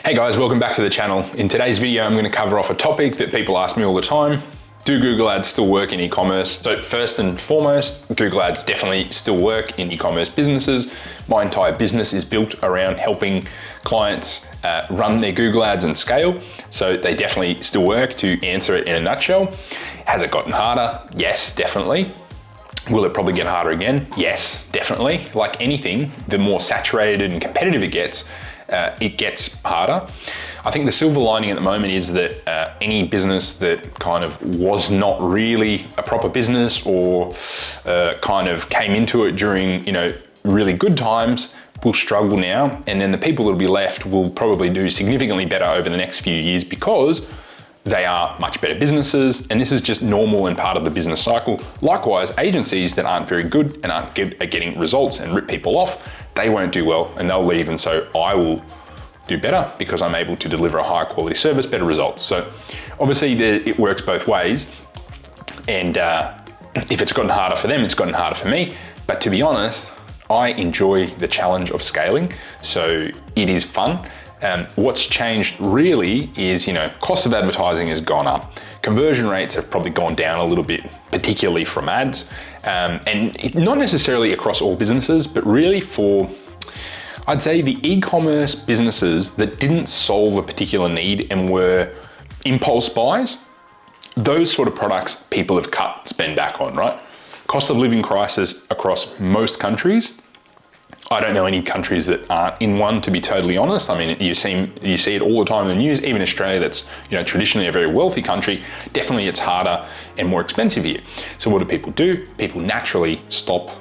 Hey guys, welcome back to the channel. In today's video, I'm going to cover off a topic that people ask me all the time. Do Google Ads still work in e-commerce? So first and foremost, Google Ads definitely still work in e-commerce businesses. My entire business is built around helping clients run their Google Ads and scale. So they definitely still work. To answer it in a nutshell, has it gotten harder? Yes, definitely. Will it probably get harder again? Yes, definitely. Like anything, the more saturated and competitive it gets harder. I think the silver lining at the moment is that any business that kind of was not really a proper business or kind of came into it during, really good times will struggle now. And then the people that will be left will probably do significantly better over the next few years because they are much better businesses, and this is just normal and part of the business cycle. Likewise, agencies that aren't very good and aren't getting results and rip people off, they won't do well and they'll leave, and so I will do better because I'm able to deliver a higher quality service, better results. So obviously it works both ways, and if it's gotten harder for them, it's gotten harder for me. But to be honest, I enjoy the challenge of scaling, so it is fun. What's changed really is, cost of advertising has gone up. Conversion rates have probably gone down a little bit, particularly from ads. And not necessarily across all businesses, but really for, I'd say, the e-commerce businesses that didn't solve a particular need and were impulse buys. Those sort of products people have cut spend back on, right? Cost of living crisis across most countries. I don't know any countries that aren't in one, to be totally honest. I mean, you see it all the time in the news. Even Australia, that's traditionally a very wealthy country, definitely it's harder and more expensive here. So what do? People naturally stop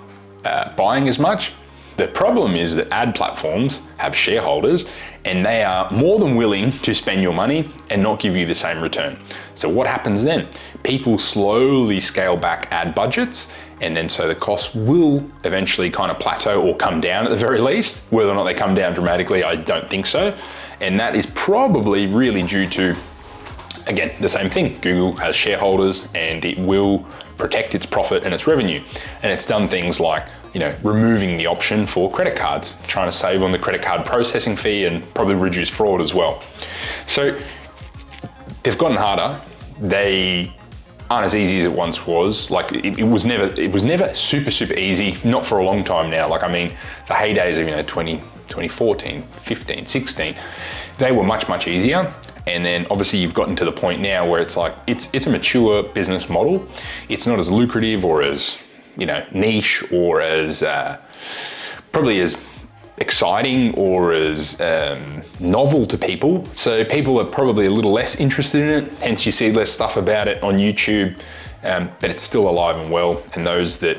buying as much. The problem is that ad platforms have shareholders and they are more than willing to spend your money and not give you the same return. So what happens then? People slowly scale back ad budgets, and then so the costs will eventually kind of plateau or come down at the very least. Whether or not they come down dramatically, I don't think so. And that is probably really due to, again, the same thing. Google has shareholders and it will protect its profit and its revenue. And it's done things like, removing the option for credit cards, trying to save on the credit card processing fee and probably reduce fraud as well. So they've gotten harder. They aren't as easy as it once was. Like it was never super easy, not for a long time now. Like, I mean, the heydays of 2014, 15, 16, they were much easier. And then obviously you've gotten to the point now where it's like, it's a mature business model. It's not as lucrative or as, niche or as probably as exciting or as novel to people. So people are probably a little less interested in it. Hence you see less stuff about it on YouTube, but it's still alive and well. And those that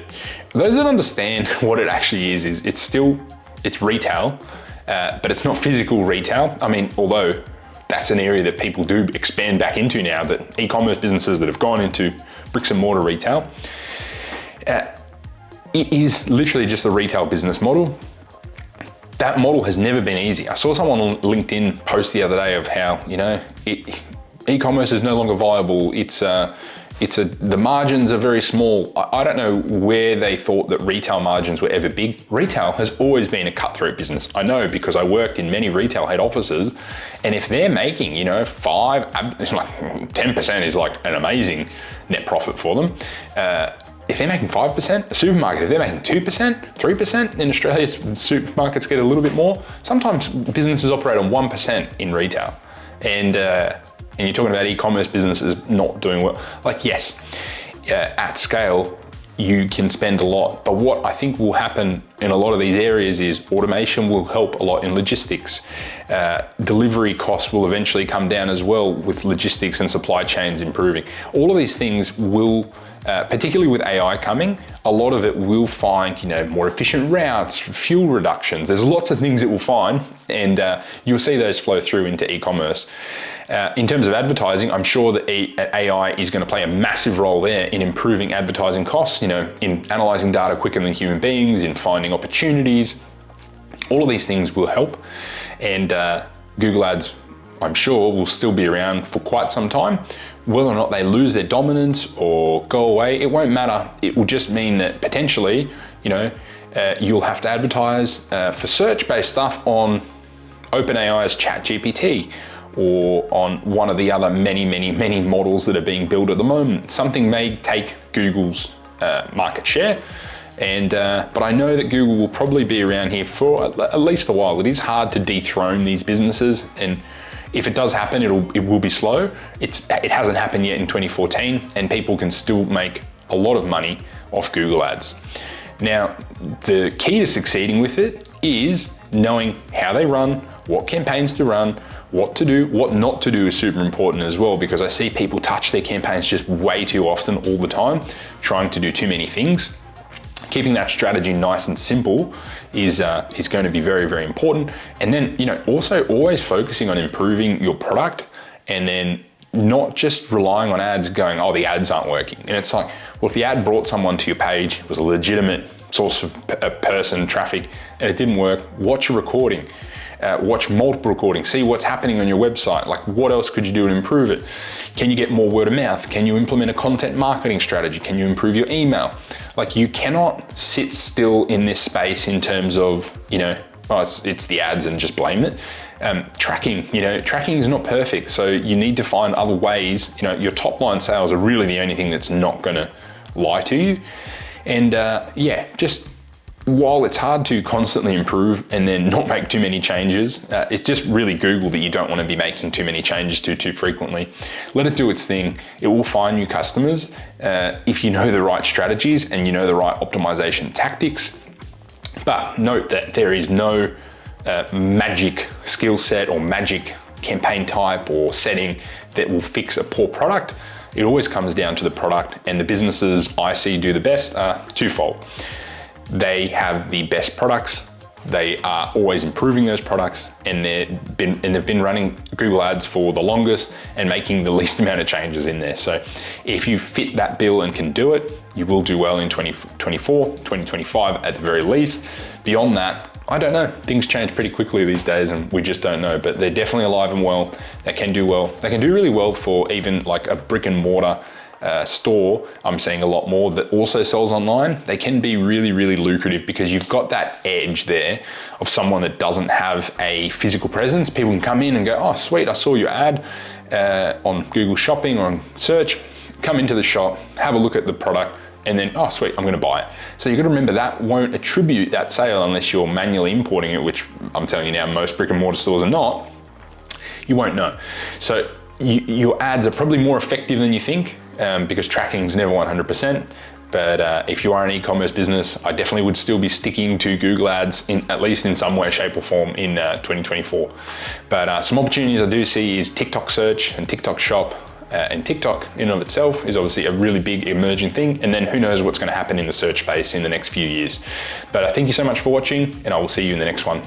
understand what it actually is it's retail, but it's not physical retail. I mean, although that's an area that people do expand back into now, that e-commerce businesses that have gone into bricks and mortar retail, it is literally just a retail business model. That model has never been easy. I saw someone on LinkedIn post the other day of how, e-commerce is no longer viable. The margins are very small. I don't know where they thought that retail margins were ever big. Retail has always been a cutthroat business. I know because I worked in many retail head offices, and if they're making, 10% is like an amazing net profit for them. If they're making 5%, a supermarket, if they're making 2%, 3%, in Australia, supermarkets get a little bit more. Sometimes businesses operate on 1% in retail. And you're talking about e-commerce businesses not doing well. Like, yes, at scale, you can spend a lot. But what I think will happen in a lot of these areas is automation will help a lot in logistics. Delivery costs will eventually come down as well with logistics and supply chains improving. All of these things will, particularly with AI coming, a lot of it will find, more efficient routes, fuel reductions. There's lots of things it will find, and you'll see those flow through into e-commerce. In terms of advertising, I'm sure that AI is going to play a massive role there in improving advertising costs, in analyzing data quicker than human beings, in finding opportunities. All of these things will help. And Google Ads, I'm sure, will still be around for quite some time. Whether or not they lose their dominance or go away, it won't matter. It will just mean that potentially, you'll have to advertise for search-based stuff on OpenAI's ChatGPT, or on one of the other many models that are being built at the moment. Something may take Google's market share, and but I know that Google will probably be around here for at least a while. It is hard to dethrone these businesses, and if it does happen, it will be slow. It hasn't happened yet in 2014, and people can still make a lot of money off Google Ads. Now, the key to succeeding with it is knowing how they run, what campaigns to run, what to do, what not to do is super important as well, because I see people touch their campaigns just way too often all the time, trying to do too many things. Keeping that strategy nice and simple is going to be very important. And then, also always focusing on improving your product, and then not just relying on ads going, oh, the ads aren't working. And it's like, well, if the ad brought someone to your page, it was a legitimate source of person traffic, and it didn't work, watch a recording. Watch multiple recordings, see what's happening on your website. Like, what else could you do to improve it? Can you get more word of mouth? Can you implement a content marketing strategy? Can you improve your email? Like, you cannot sit still in this space in terms of, oh, it's the ads and just blame it. Tracking is not perfect. So you need to find other ways. Your top line sales are really the only thing that's not gonna lie to you. And just while it's hard to constantly improve and then not make too many changes, it's just really Google that you don't want to be making too many changes to too frequently. Let it do its thing. It will find new customers if you know the right strategies and you know the right optimization tactics. But note that there is no magic skill set or magic campaign type or setting that will fix a poor product. It always comes down to the product, and the businesses I see do the best are twofold. They have the best products, they are always improving those products, and they've been running Google Ads for the longest and making the least amount of changes in there. So if you fit that bill and can do it, you will do well in 2024, 2025 at the very least. Beyond that, I don't know. Things change pretty quickly these days, and we just don't know, but they're definitely alive and well. They can do well. They can do really well for even like a brick and mortar store. I'm seeing a lot more that also sells online. They can be really lucrative because you've got that edge there of someone that doesn't have a physical presence. People can come in and go, oh sweet, I saw your ad on Google Shopping or on search, come into the shop, have a look at the product, and then, oh sweet, I'm gonna buy it. So you've got to remember that won't attribute that sale unless you're manually importing it, which I'm telling you now, most brick and mortar stores are not. You won't know. So your ads are probably more effective than you think, because tracking is never 100%. But if you are an e-commerce business, I definitely would still be sticking to Google Ads at least in some way, shape or form in 2024. But some opportunities I do see is TikTok search and TikTok shop. And TikTok in and of itself is obviously a really big emerging thing. And then who knows what's going to happen in the search space in the next few years. But thank you so much for watching, and I will see you in the next one.